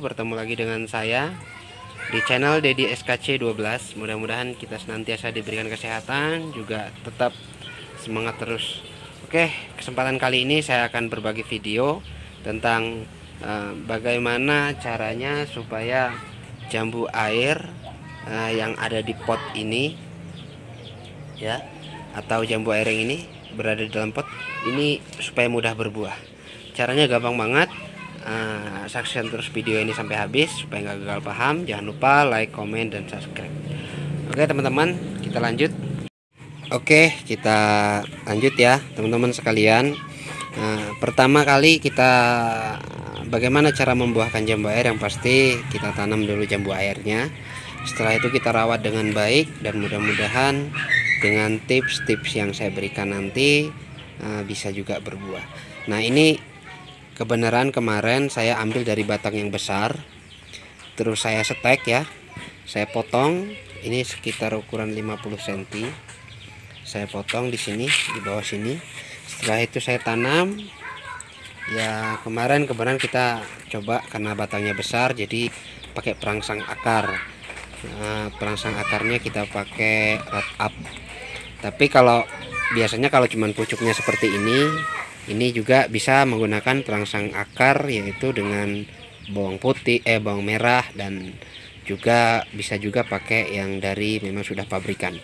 bertemu lagi dengan saya di channel Dedi SKC 12. Mudah-mudahan kita senantiasa diberikan kesehatan, juga tetap semangat terus. Oke, kesempatan kali ini saya akan berbagi video tentang bagaimana caranya supaya jambu air yang ada di pot ini ya, atau jambu air yang ini berada di dalam pot ini supaya mudah berbuah. Caranya gampang banget. Saksikan terus video ini sampai habis supaya nggak gagal paham. Jangan lupa like, komen, dan subscribe. Oke teman-teman, kita lanjut. Oke, kita lanjut ya teman-teman sekalian. Pertama kali kita bagaimana cara membuahkan jambu air. Yang pasti kita tanam dulu jambu airnya. Setelah itu kita rawat dengan baik, dan mudah-mudahan dengan tips-tips yang saya berikan nanti bisa juga berbuah. Nah, ini kebenaran kemarin saya ambil dari batang yang besar, terus saya setek ya, saya potong. Ini sekitar ukuran 50 cm. Saya potong di sini, di bawah sini. Setelah itu saya tanam. Ya, kemarin kebenaran kita coba karena batangnya besar, jadi pakai perangsang akar. Perangsang akarnya kita pakai rat up. Tapi kalau biasanya kalau cuman pucuknya seperti ini juga bisa menggunakan perangsang akar, yaitu dengan bawang putih, bawang merah, dan juga bisa juga pakai yang dari memang sudah pabrikan.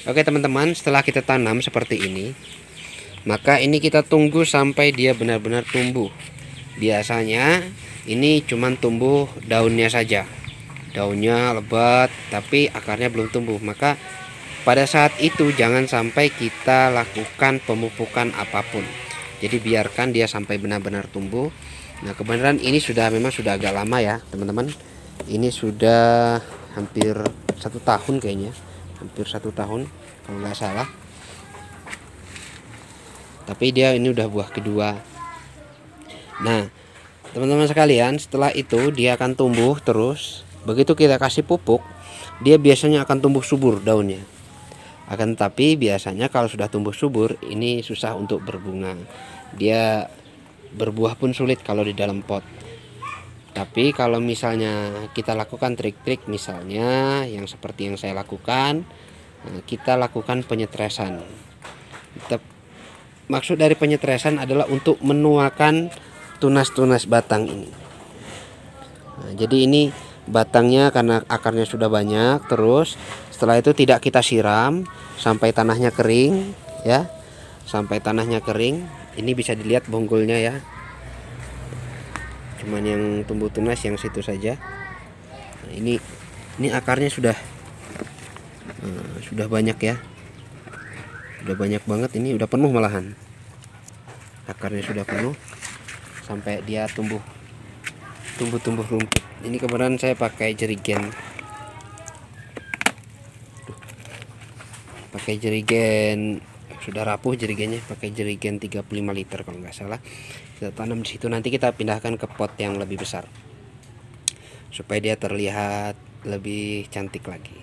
Oke teman-teman, setelah kita tanam seperti ini, maka ini kita tunggu sampai dia benar-benar tumbuh. Biasanya ini cuman tumbuh daunnya saja, daunnya lebat tapi akarnya belum tumbuh. Maka pada saat itu jangan sampai kita lakukan pemupukan apapun. Jadi biarkan dia sampai benar-benar tumbuh. Nah, kebenaran ini memang sudah agak lama ya teman-teman. Ini sudah hampir 1 tahun kayaknya, hampir 1 tahun kalau nggak salah. Tapi dia ini udah buah kedua. Nah teman-teman sekalian, setelah itu dia akan tumbuh terus. Begitu kita kasih pupuk, dia biasanya akan tumbuh subur daunnya. Akan tetapi biasanya kalau sudah tumbuh subur, ini susah untuk berbunga. Dia berbuah pun sulit kalau di dalam pot. Tapi kalau misalnya kita lakukan trik-trik, misalnya yang seperti yang saya lakukan, kita lakukan penyetresan. Maksud dari penyetresan adalah untuk menuakan tunas-tunas batang ini. Nah, jadi ini batangnya karena akarnya sudah banyak. Terus setelah itu tidak kita siram sampai tanahnya kering ya, sampai tanahnya kering. Ini bisa dilihat bonggolnya ya, cuman yang tumbuh tunas yang situ saja. Nah, ini akarnya sudah banyak ya, sudah banyak banget. Ini udah penuh malahan, akarnya sudah penuh sampai dia tumbuh rumput. Ini kebetulan saya pakai jerigen, sudah rapuh jerigennya, pakai jerigen 35 liter kalau nggak salah. Kita tanam di situ, nanti kita pindahkan ke pot yang lebih besar supaya dia terlihat lebih cantik lagi.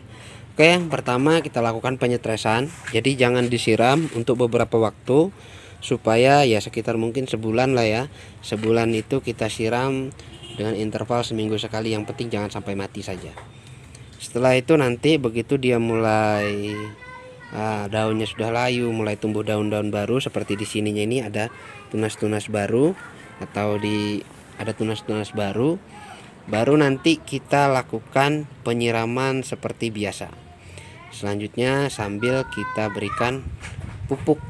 Oke, yang pertama kita lakukan penyetresan. Jadi jangan disiram untuk beberapa waktu, supaya ya sekitar mungkin sebulan lah ya. Sebulan itu kita siram dengan interval seminggu sekali. Yang penting jangan sampai mati saja. Setelah itu nanti begitu dia mulai daunnya sudah layu, mulai tumbuh daun-daun baru seperti di sininya ini ada tunas-tunas baru, atau ada tunas-tunas baru, baru nanti kita lakukan penyiraman seperti biasa. Selanjutnya sambil kita berikan pupuk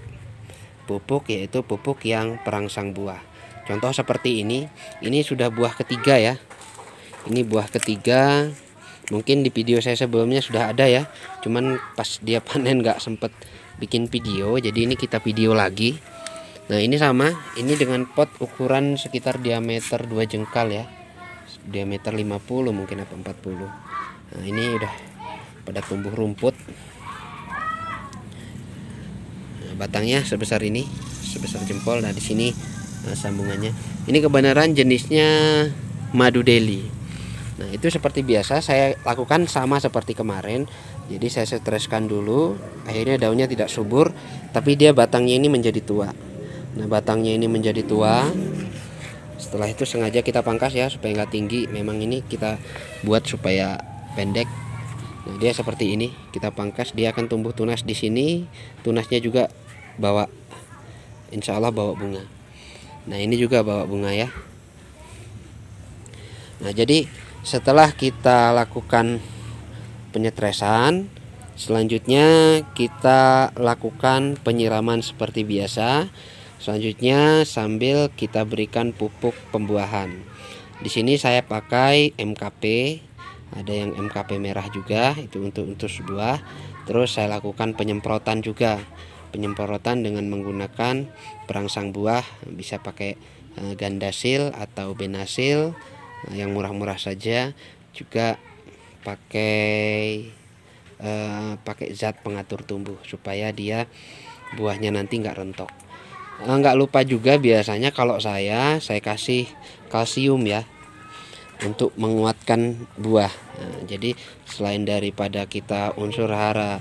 yaitu pupuk yang perangsang buah. Contoh seperti ini sudah buah ketiga ya. Ini buah ketiga. Mungkin di video saya sebelumnya sudah ada ya, cuman pas dia panen nggak sempet bikin video, jadi ini kita video lagi. Nah ini sama, ini dengan pot ukuran sekitar diameter 2 jengkal ya, diameter 50 mungkin apa 40. Nah ini udah pada tumbuh rumput. Nah, batangnya sebesar ini, sebesar jempol. Nah di sini sambungannya. Ini kebenaran jenisnya madu Delhi. Nah itu seperti biasa saya lakukan sama seperti kemarin. Jadi saya streskan dulu, akhirnya daunnya tidak subur, tapi dia batangnya ini menjadi tua. Nah batangnya ini menjadi tua. Setelah itu sengaja kita pangkas ya supaya nggak tinggi. Memang ini kita buat supaya pendek. Nah, dia seperti ini, kita pangkas, dia akan tumbuh tunas di sini. Tunasnya juga bawa, insya Allah bawa bunga. Nah, ini juga bawa bunga ya. Nah, jadi setelah kita lakukan penyetresan, selanjutnya kita lakukan penyiraman seperti biasa. Selanjutnya sambil kita berikan pupuk pembuahan. Di sini saya pakai MKP, ada yang MKP merah juga, itu untuk buah. Terus saya lakukan penyemprotan juga, penyemprotan dengan menggunakan perangsang buah, bisa pakai Gandasil atau Benasil, yang murah-murah saja. Juga pakai zat pengatur tumbuh supaya dia buahnya nanti nggak rontok. Nggak lupa juga biasanya kalau saya kasih kalsium ya, untuk menguatkan buah. Nah, jadi selain daripada kita unsur hara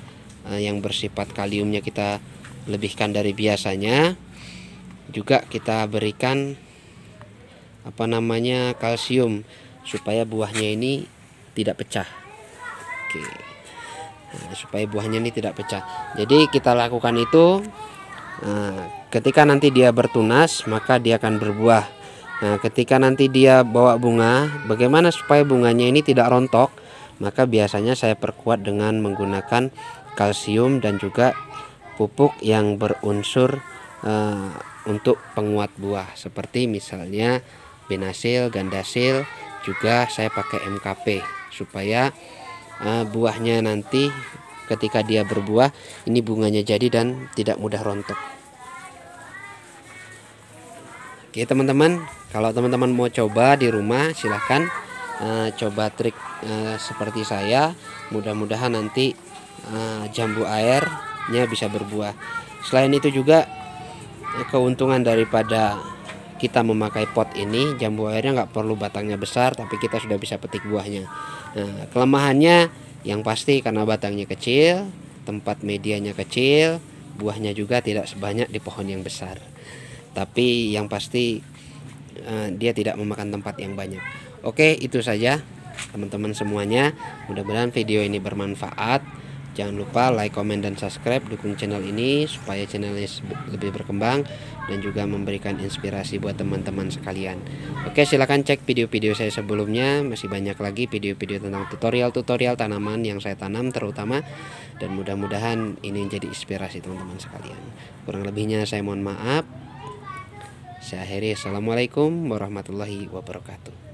yang bersifat kaliumnya kita lebihkan dari biasanya, juga kita berikan kalsium supaya buahnya ini tidak pecah. Oke. Nah, supaya buahnya ini tidak pecah. Jadi kita lakukan itu. Ketika nanti dia bertunas, maka dia akan berbuah. Nah, ketika nanti dia bawa bunga, bagaimana supaya bunganya ini tidak rontok? Maka biasanya saya perkuat dengan menggunakan kalsium dan juga pupuk yang berunsur untuk penguat buah, seperti misalnya Benasil, Gandasil, juga saya pakai MKP supaya buahnya nanti ketika dia berbuah ini bunganya jadi dan tidak mudah rontok. Oke teman-teman, kalau teman-teman mau coba di rumah silahkan coba trik seperti saya. Mudah-mudahan nanti jambu airnya bisa berbuah. Selain itu juga keuntungan daripada kita memakai pot ini, jambu airnya nggak perlu batangnya besar, tapi kita sudah bisa petik buahnya. Nah, kelemahannya yang pasti karena batangnya kecil, tempat medianya kecil, buahnya juga tidak sebanyak di pohon yang besar. Tapi yang pasti dia tidak memakan tempat yang banyak. Oke, itu saja teman-teman semuanya. Mudah-mudahan video ini bermanfaat. Jangan lupa like, comment, dan subscribe. Dukung channel ini supaya channelnya lebih berkembang dan juga memberikan inspirasi buat teman-teman sekalian. Oke, silahkan cek video-video saya sebelumnya. Masih banyak lagi video-video tentang tutorial-tutorial tanaman yang saya tanam terutama. Dan mudah-mudahan ini menjadi inspirasi teman-teman sekalian. Kurang lebihnya saya mohon maaf. Saya akhiri. Assalamualaikum warahmatullahi wabarakatuh.